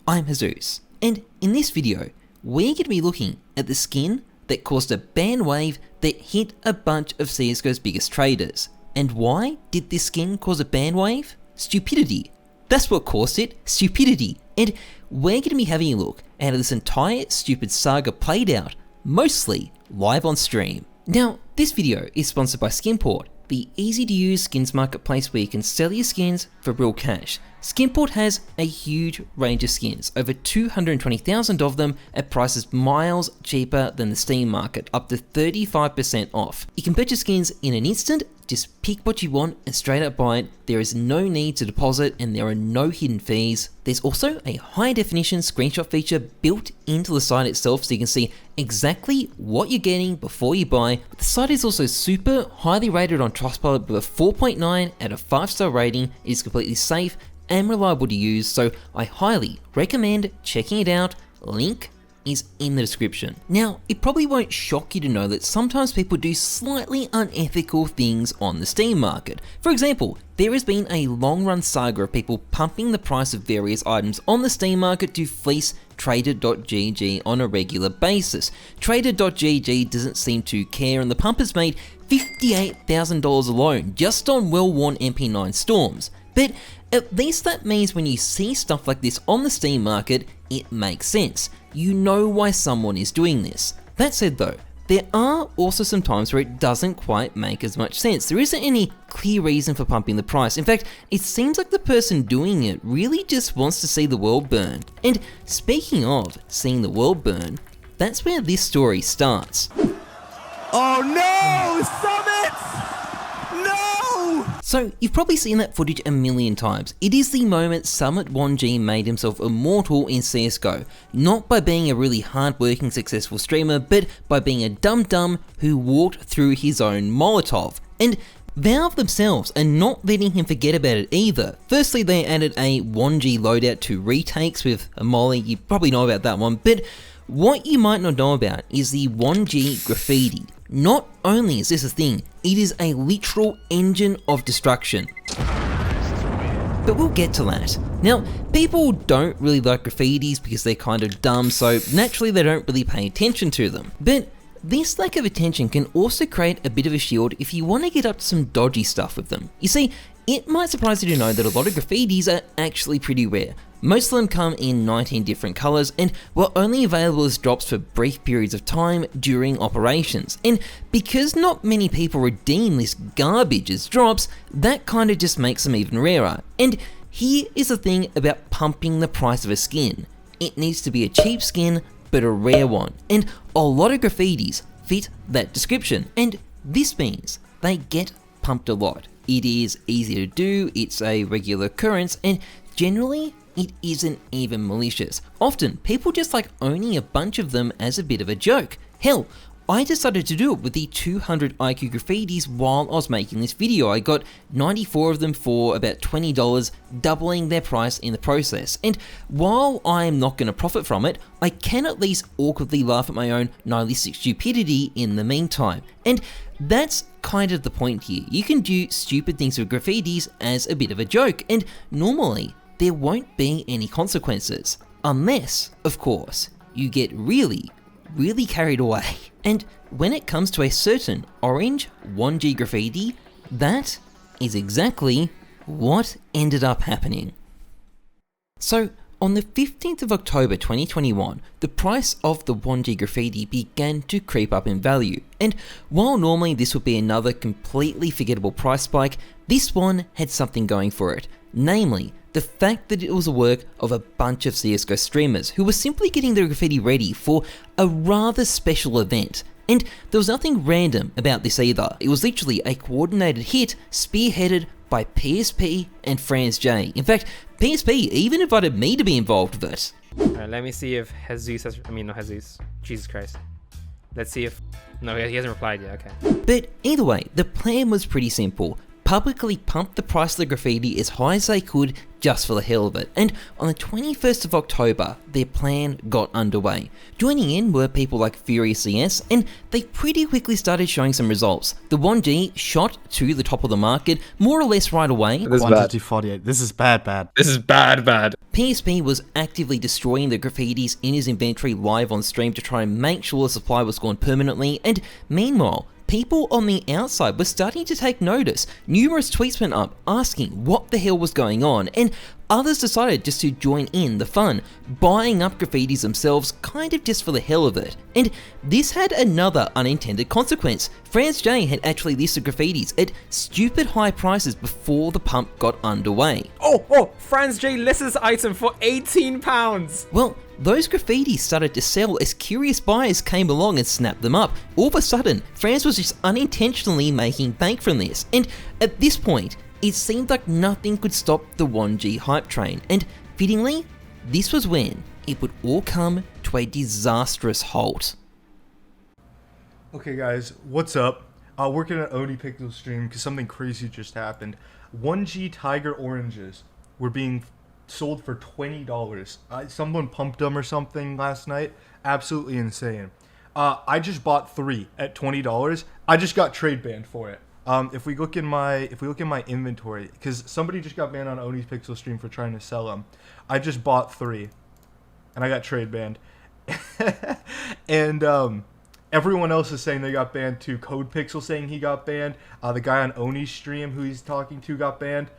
I'm Heyzeus, and in this video, we're going to be looking at the skin that caused a ban wave that hit a bunch of CSGO's biggest traders. And why did this skin cause a ban wave? Stupidity. That's what caused it, stupidity. And we're going to be having a look at how this entire stupid saga played out, mostly live on stream. Now, this video is sponsored by Skinport, the easy-to-use skins marketplace where you can sell your skins for real cash. Skinport has a huge range of skins, over 220,000 of them at prices miles cheaper than the Steam market, up to 35% off. You can purchase skins in an instant, just pick what you want and straight up buy it. There is no need to deposit and there are no hidden fees. There's also a high definition screenshot feature built into the site itself so you can see exactly what you're getting before you buy. The site is also super highly rated on Trustpilot with a 4.9 out of 5-star rating. It is completely safe and reliable to use, so I highly recommend checking it out. Link is in the description. Now, it probably won't shock you to know that sometimes people do slightly unethical things on the Steam market. For example, there has been a long-run saga of people pumping the price of various items on the Steam market to fleece Trader.gg on a regular basis. Trader.gg doesn't seem to care, and the pump has made $58,000 alone just on well-worn MP9 Storms. But at least that means when you see stuff like this on the Steam market, it makes sense. You know why someone is doing this. That said though, there are also some times where it doesn't quite make as much sense. There isn't any clear reason for pumping the price. In fact, it seems like the person doing it really just wants to see the world burn. And speaking of seeing the world burn, that's where this story starts. Oh no! Summit! No! So, you've probably seen that footage a million times. It is the moment Summit 1G made himself immortal in CSGO. Not by being a really hard-working, successful streamer, but by being a dum-dum who walked through his own Molotov. And Valve themselves are not letting him forget about it either. Firstly, they added a 1G loadout to retakes with a molly. You probably know about that one, but what you might not know about is the 1G graffiti. Not only is this a thing, it is a literal engine of destruction. But we'll get to that. Now, people don't really like graffitis because they're kind of dumb, so naturally they don't really pay attention to them. But this lack of attention can also create a bit of a shield if you want to get up to some dodgy stuff with them. You see, it might surprise you to know that a lot of graffitis are actually pretty rare. Most of them come in 19 different colours and were only available as drops for brief periods of time during operations. And because not many people redeem this garbage as drops, that kind of just makes them even rarer. And here is the thing about pumping the price of a skin. It needs to be a cheap skin, but a rare one. And a lot of graffitis fit that description. And this means they get pumped a lot. It is easy to do, it's a regular occurrence, and generally, it isn't even malicious. Often, people just like owning a bunch of them as a bit of a joke. Hell, I decided to do it with the 200 IQ graffitis while I was making this video. I got 94 of them for about $20, doubling their price in the process. And while I am not going to profit from it, I can at least awkwardly laugh at my own nihilistic stupidity in the meantime. And that's kind of the point here. You can do stupid things with graffitis as a bit of a joke, and normally, there won't be any consequences. Unless, of course, you get really carried away. And when it comes to a certain orange 1G graffiti, that is exactly what ended up happening. So, on the 15th of October 2021, the price of the 1G graffiti began to creep up in value. And while normally this would be another completely forgettable price spike, this one had something going for it. Namely, the fact that it was the work of a bunch of CSGO streamers who were simply getting their graffiti ready for a rather special event. And there was nothing random about this either. It was literally a coordinated hit spearheaded by PSP and Franz J. In fact, PSP even invited me to be involved with it. Alright, let me see if Heyzeus has... not Heyzeus. Jesus Christ. Let's see if... No, he hasn't replied yet, okay. But either way, the plan was pretty simple. publicly pumped the price of the graffiti as high as they could just for the hell of it, and on the 21st of October, their plan got underway. Joining in were people like Furious CS, and they pretty quickly started showing some results. The 1G shot to the top of the market more or less right away. This is bad. 48. This is bad. This is bad. PSP was actively destroying the graffitis in his inventory live on stream to try and make sure the supply was gone permanently, and meanwhile, people on the outside were starting to take notice. Numerous tweets went up asking what the hell was going on, and others decided just to join in the fun, buying up graffitis themselves kind of just for the hell of it. And this had another unintended consequence. Franz J had actually listed graffitis at stupid high prices before the pump got underway. Oh, Franz J lists his item for £18. Well, those graffitis started to sell as curious buyers came along and snapped them up. All of a sudden, Franz was just unintentionally making bank from this, and at this point, it seemed like nothing could stop the 1G hype train, and fittingly, this was when it would all come to a disastrous halt. Okay guys, what's up? Working at Oni Pixel stream because something crazy just happened. 1G Tiger Oranges were being sold for $20. Someone pumped them or something last night. Absolutely insane. I just bought 3 at $20. I just got trade banned for it. If we look in my inventory, because somebody just got banned on Oni's Pixel stream for trying to sell them. I just bought 3, and I got trade banned. And everyone else is saying they got banned too. Code Pixel saying he got banned. The guy on Oni's stream who he's talking to got banned.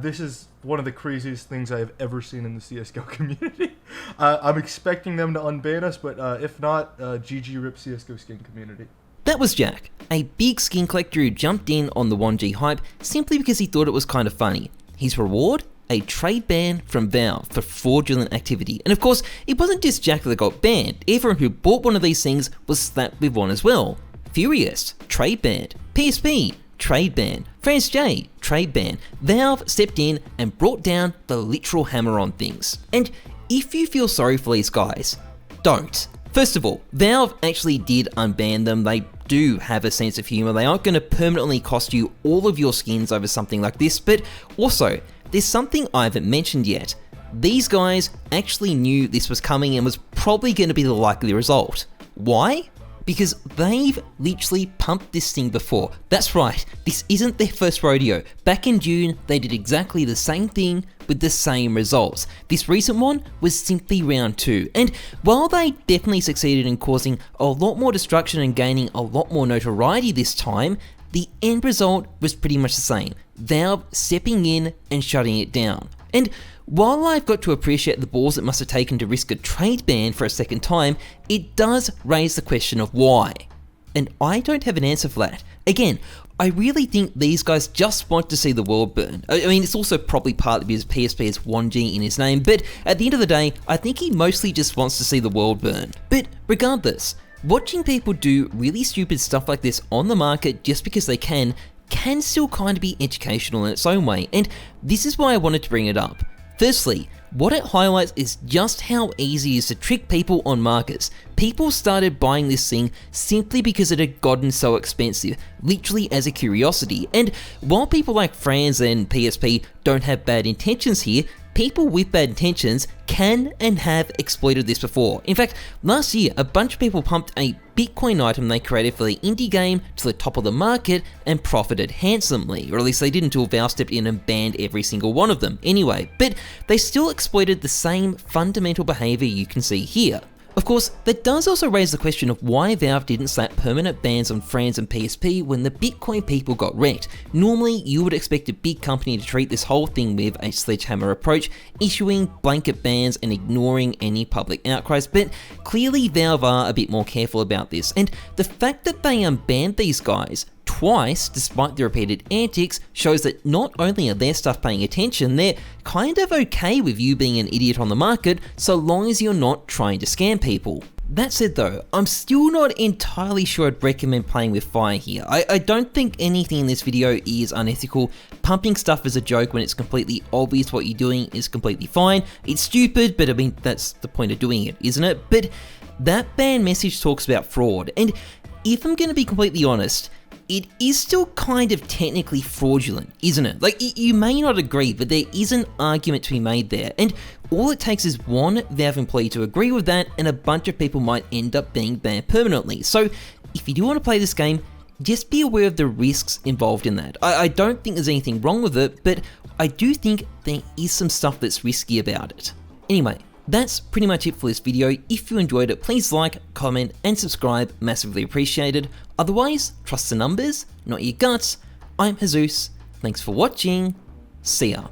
This is one of the craziest things I have ever seen in the CSGO community. I'm expecting them to unban us, but if not, GG rip CSGO skin community. That was Jack, a big skin collector who jumped in on the 1G hype simply because he thought it was kind of funny. His reward? A trade ban from Valve for fraudulent activity. And of course, it wasn't just Jack that got banned. Everyone who bought one of these things was slapped with one as well. Furious, trade banned. PSP, trade ban. Franz J, trade ban. Valve stepped in and brought down the literal hammer on things. And if you feel sorry for these guys, don't. First of all, Valve actually did unban them. They do have a sense of humor. They aren't going to permanently cost you all of your skins over something like this, but also, there's something I haven't mentioned yet. These guys actually knew this was coming and was probably going to be the likely result. Why? Because they've literally pumped this thing before. That's right, this isn't their first rodeo. Back in June, they did exactly the same thing with the same results. This recent one was simply round 2, and while they definitely succeeded in causing a lot more destruction and gaining a lot more notoriety this time, the end result was pretty much the same. Valve stepping in and shutting it down. And while I've got to appreciate the balls it must have taken to risk a trade ban for a second time, it does raise the question of why. And I don't have an answer for that. Again, I really think these guys just want to see the world burn. I mean, it's also probably partly because PSP has 1G in his name, but at the end of the day, I think he mostly just wants to see the world burn. But regardless, watching people do really stupid stuff like this on the market just because they can still kind of be educational in its own way, and this is why I wanted to bring it up. Firstly, what it highlights is just how easy it is to trick people on markets. People started buying this thing simply because it had gotten so expensive, literally as a curiosity. And while people like Franz and PSP don't have bad intentions here, people with bad intentions can and have exploited this before. In fact, last year, a bunch of people pumped a Bitcoin item they created for the indie game to the top of the market and profited handsomely, or at least they did until Valve stepped in and banned every single one of them anyway, but they still exploited the same fundamental behavior you can see here. Of course, that does also raise the question of why Valve didn't slap permanent bans on Franz and PSP when the Bitcoin people got wrecked. Normally, you would expect a big company to treat this whole thing with a sledgehammer approach, issuing blanket bans and ignoring any public outcries, but clearly Valve are a bit more careful about this, and the fact that they unbanned these guys twice, despite the repeated antics, shows that not only are their staff paying attention, they're kind of okay with you being an idiot on the market, so long as you're not trying to scam people. That said though, I'm still not entirely sure I'd recommend playing with fire here. I don't think anything in this video is unethical. Pumping stuff as a joke when it's completely obvious what you're doing is completely fine. It's stupid, but I mean, that's the point of doing it, isn't it? But that ban message talks about fraud, and if I'm going to be completely honest, it is still kind of technically fraudulent, isn't it? Like, you may not agree, but there is an argument to be made there, and all it takes is one Valve employee to agree with that, and a bunch of people might end up being banned permanently. So, if you do want to play this game, just be aware of the risks involved in that. I don't think there's anything wrong with it, but I do think there is some stuff that's risky about it. Anyway, that's pretty much it for this video. If you enjoyed it, please like, comment, and subscribe, massively appreciated. Otherwise, trust the numbers, not your guts. I'm Heyzeus, thanks for watching, see ya.